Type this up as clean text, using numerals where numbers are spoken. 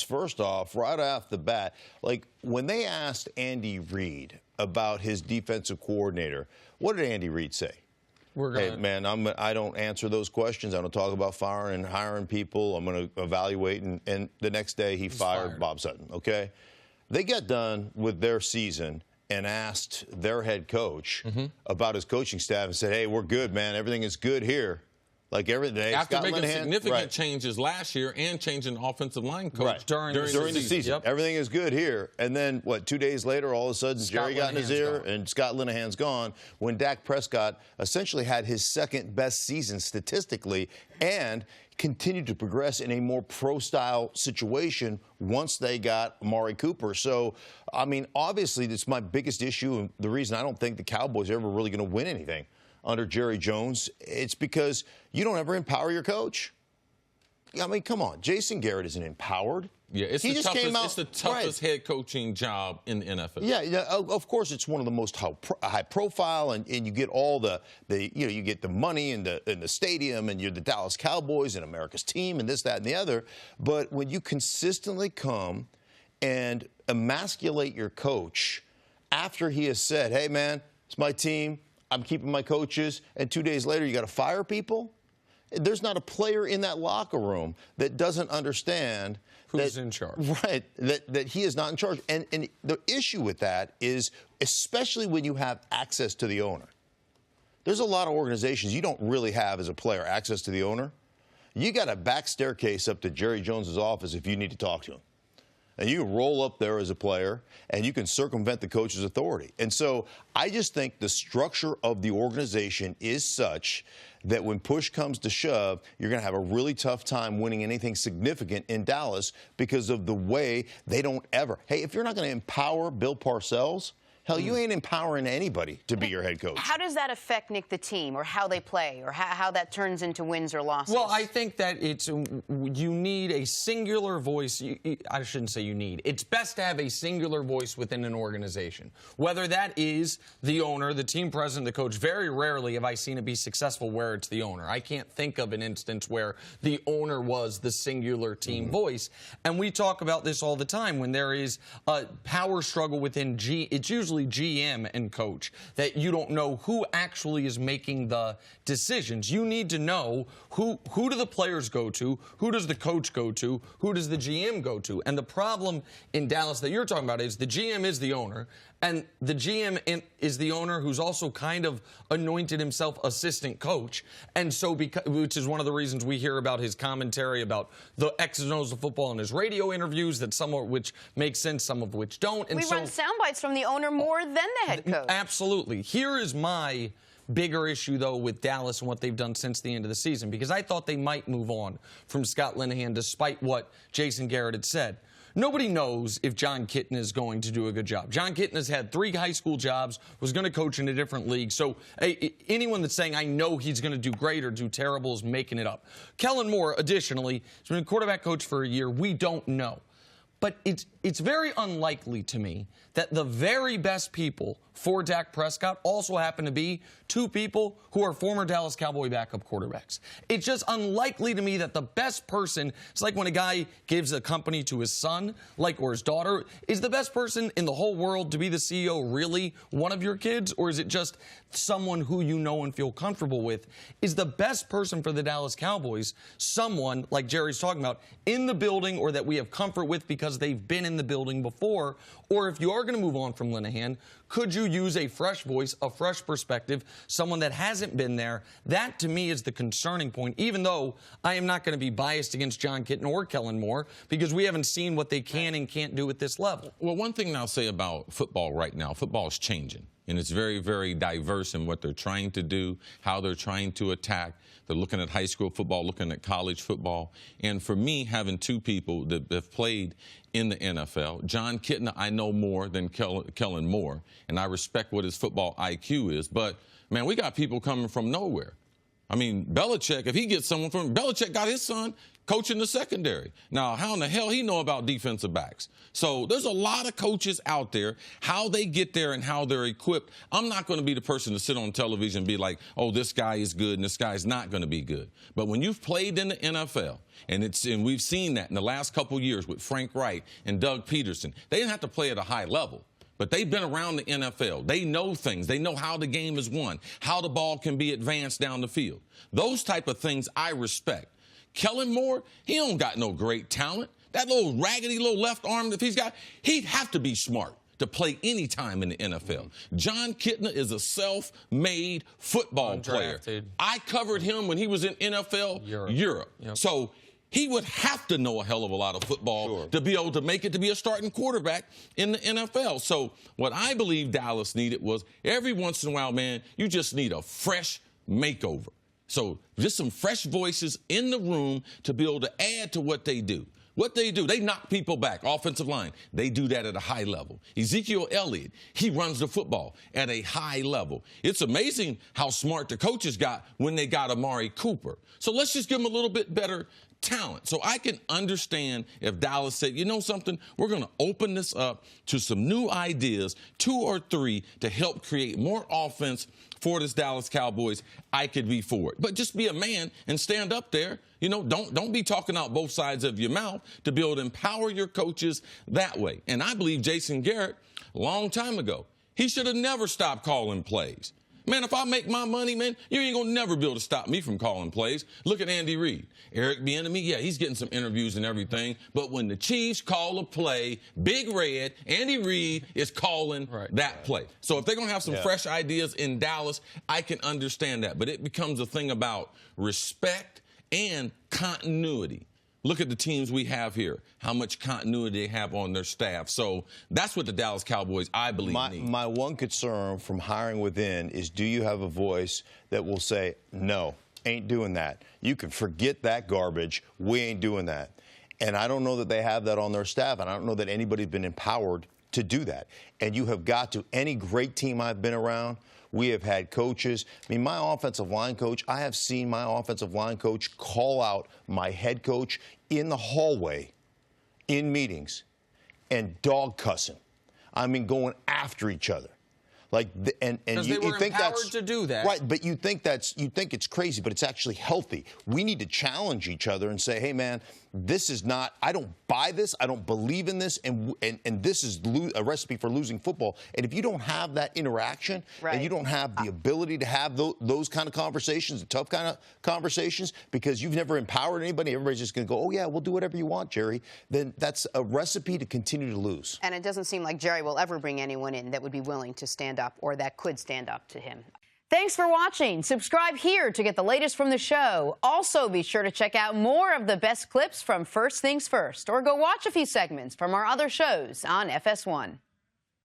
First off, right off the bat, like when they asked Andy Reid about his defensive coordinator, what did Andy Reid say? Hey, man, I don't answer those questions. I don't talk about firing and hiring people. I'm going to evaluate. And the next day he fired Bob Sutton, okay? They got done with their season and asked their head coach about his coaching staff and said, hey, we're good, man. Everything is good here. Like everything. After making significant changes last year and changing the offensive line coach during the season. Yep. Everything is good here. And then, what, 2 days later, all of a sudden, Jerry got in his ear and Scott Linehan's gone when Dak Prescott essentially had his second best season statistically and continued to progress in a more pro-style situation once they got Amari Cooper. So, I mean, obviously, that's my biggest issue and the reason I don't think the Cowboys are ever really going to win anything under Jerry Jones. It's because you don't ever empower your coach. I mean, come on. Jason Garrett isn't empowered. Yeah, it's the toughest head coaching job in the NFL. Yeah, of course, it's one of the most high profile, and you get all you get the money in the stadium, and you're the Dallas Cowboys and America's team, and this, that, and the other. But when you consistently come and emasculate your coach after he has said, hey, man, it's my team, I'm keeping my coaches, and 2 days later you got to fire people? There's not a player in that locker room that doesn't understand who's in charge. Right, that he is not in charge. And the issue with that is, especially when you have access to the owner. There's a lot of organizations you don't really have as a player access to the owner. You got a back staircase up to Jerry Jones's office if you need to talk to him. And you can roll up there as a player, and you can circumvent the coach's authority. And so I just think the structure of the organization is such that when push comes to shove, you're going to have a really tough time winning anything significant in Dallas because of the way they don't ever. Hey, if you're not going to empower Bill Parcells, hell, you ain't empowering anybody to be your head coach. How does that affect, Nick, the team, or how they play, or how that turns into wins or losses? Well, I think that you need a singular voice. I shouldn't say you need. It's best to have a singular voice within an organization, whether that is the owner, the team president, the coach. Very rarely have I seen it be successful where it's the owner. I can't think of an instance where the owner was the singular team voice. And we talk about this all the time when there is a power struggle within it's usually GM and coach, that you don't know who actually is making the decisions. You need to know who do the players go to, who does the coach go to, who does the GM go to. And the problem in Dallas that you're talking about is the GM is the owner, and the GM is the owner who's also kind of anointed himself assistant coach. And so, which is one of the reasons we hear about his commentary about the X's and O's of football in his radio interviews, that some of which make sense, some of which don't. And we run sound bites from the owner more than the head coach. Absolutely. Here is my bigger issue, though, with Dallas and what they've done since the end of the season, because I thought they might move on from Scott Linehan despite what Jason Garrett had said. Nobody knows if John Kitten is going to do a good job. John Kitten has had 3 high school jobs, was going to coach in a different league. So anyone that's saying, I know he's going to do great or do terrible, is making it up. Kellen Moore, additionally, has been a quarterback coach for a year. We don't know. But it's very unlikely to me that the very best people for Dak Prescott also happen to be 2 people who are former Dallas Cowboy backup quarterbacks. It's just unlikely to me that the best person, it's like when a guy gives a company to his son, or his daughter, is the best person in the whole world to be the CEO really one of your kids, or is it just someone who you know and feel comfortable with? Is the best person for the Dallas Cowboys someone, like Jerry's talking about, in the building, or that we have comfort with because they've been in the building before? Or if you are going to move on from Linehan, could you use a fresh voice, a fresh perspective, someone that hasn't been there? That, to me, is the concerning point, even though I am not going to be biased against John Kitten or Kellen Moore, because we haven't seen what they can and can't do at this level. Well, one thing I'll say about football right now, football is changing. And it's very, very diverse in what they're trying to do, how they're trying to attack. They're looking at high school football, looking at college football. And for me, having 2 people that have played in the NFL, John Kitten, I know more than Kellen Moore, and I respect what his football IQ is. But, man, we got people coming from nowhere. I mean, Belichick, if he gets someone from Belichick got his son coaching the secondary. Now, how in the hell he know about defensive backs? So there's a lot of coaches out there, how they get there and how they're equipped. I'm not going to be the person to sit on television and be like, oh, this guy is good and this guy's not going to be good. But when you've played in the NFL, and we've seen that in the last couple of years with Frank Wright and Doug Peterson, they didn't have to play at a high level. But they've been around the NFL. They know things. They know how the game is won, how the ball can be advanced down the field. Those type of things I respect. Kellen Moore, he don't got no great talent. That little raggedy little left arm that he's got, he'd have to be smart to play any time in the NFL. John Kitna is a self-made football player. I covered him when he was in NFL Europe. Yep. So he would have to know a hell of a lot of football to be able to make it to be a starting quarterback in the NFL. So what I believe Dallas needed was every once in a while, man, you just need a fresh makeover. So just some fresh voices in the room to be able to add to what they do. What they do, they knock people back, offensive line. They do that at a high level. Ezekiel Elliott, he runs the football at a high level. It's amazing how smart the coaches got when they got Amari Cooper. So let's just give them a little bit better talent. So I can understand if Dallas said, you know something, we're going to open this up to some new ideas, 2 or 3, to help create more offense for this Dallas Cowboys. I could be for it. But just be a man and stand up there. You know, don't be talking out both sides of your mouth to be able to empower your coaches that way. And I believe Jason Garrett, a long time ago, he should have never stopped calling plays. Man, if I make my money, man, you ain't going to never be able to stop me from calling plays. Look at Andy Reid. Eric Bieniemy, yeah, he's getting some interviews and everything. But when the Chiefs call a play, Big Red, Andy Reid is calling that play. So if they're going to have some fresh ideas in Dallas, I can understand that. But it becomes a thing about respect and continuity. Look at the teams we have here, how much continuity they have on their staff. So that's what the Dallas Cowboys, I believe, need. My one concern from hiring within is, do you have a voice that will say, no, ain't doing that. You can forget that garbage. We ain't doing that. And I don't know that they have that on their staff, and I don't know that anybody's been empowered to do that. And you have got to, any great team I've been around, we have had coaches. I mean, my offensive line coach, I have seen my offensive line coach call out my head coach in the hallway in meetings and dog cussing. I mean, going after each other. Like, and you think that's to do that, right? But you think it's crazy, but it's actually healthy. We need to challenge each other and say, "Hey, man, this is not. I don't buy this. I don't believe in this, and this is a recipe for losing football." And if you don't have that interaction, and you don't have the ability to have those kind of conversations, the tough kind of conversations, because you've never empowered anybody, everybody's just going to go, "Oh yeah, we'll do whatever you want, Jerry." Then that's a recipe to continue to lose. And it doesn't seem like Jerry will ever bring anyone in that would be willing to stand up or that could stand up to him. Thanks for watching. Subscribe here to get the latest from the show. Also, be sure to check out more of the best clips from First Things First, or go watch a few segments from our other shows on FS1.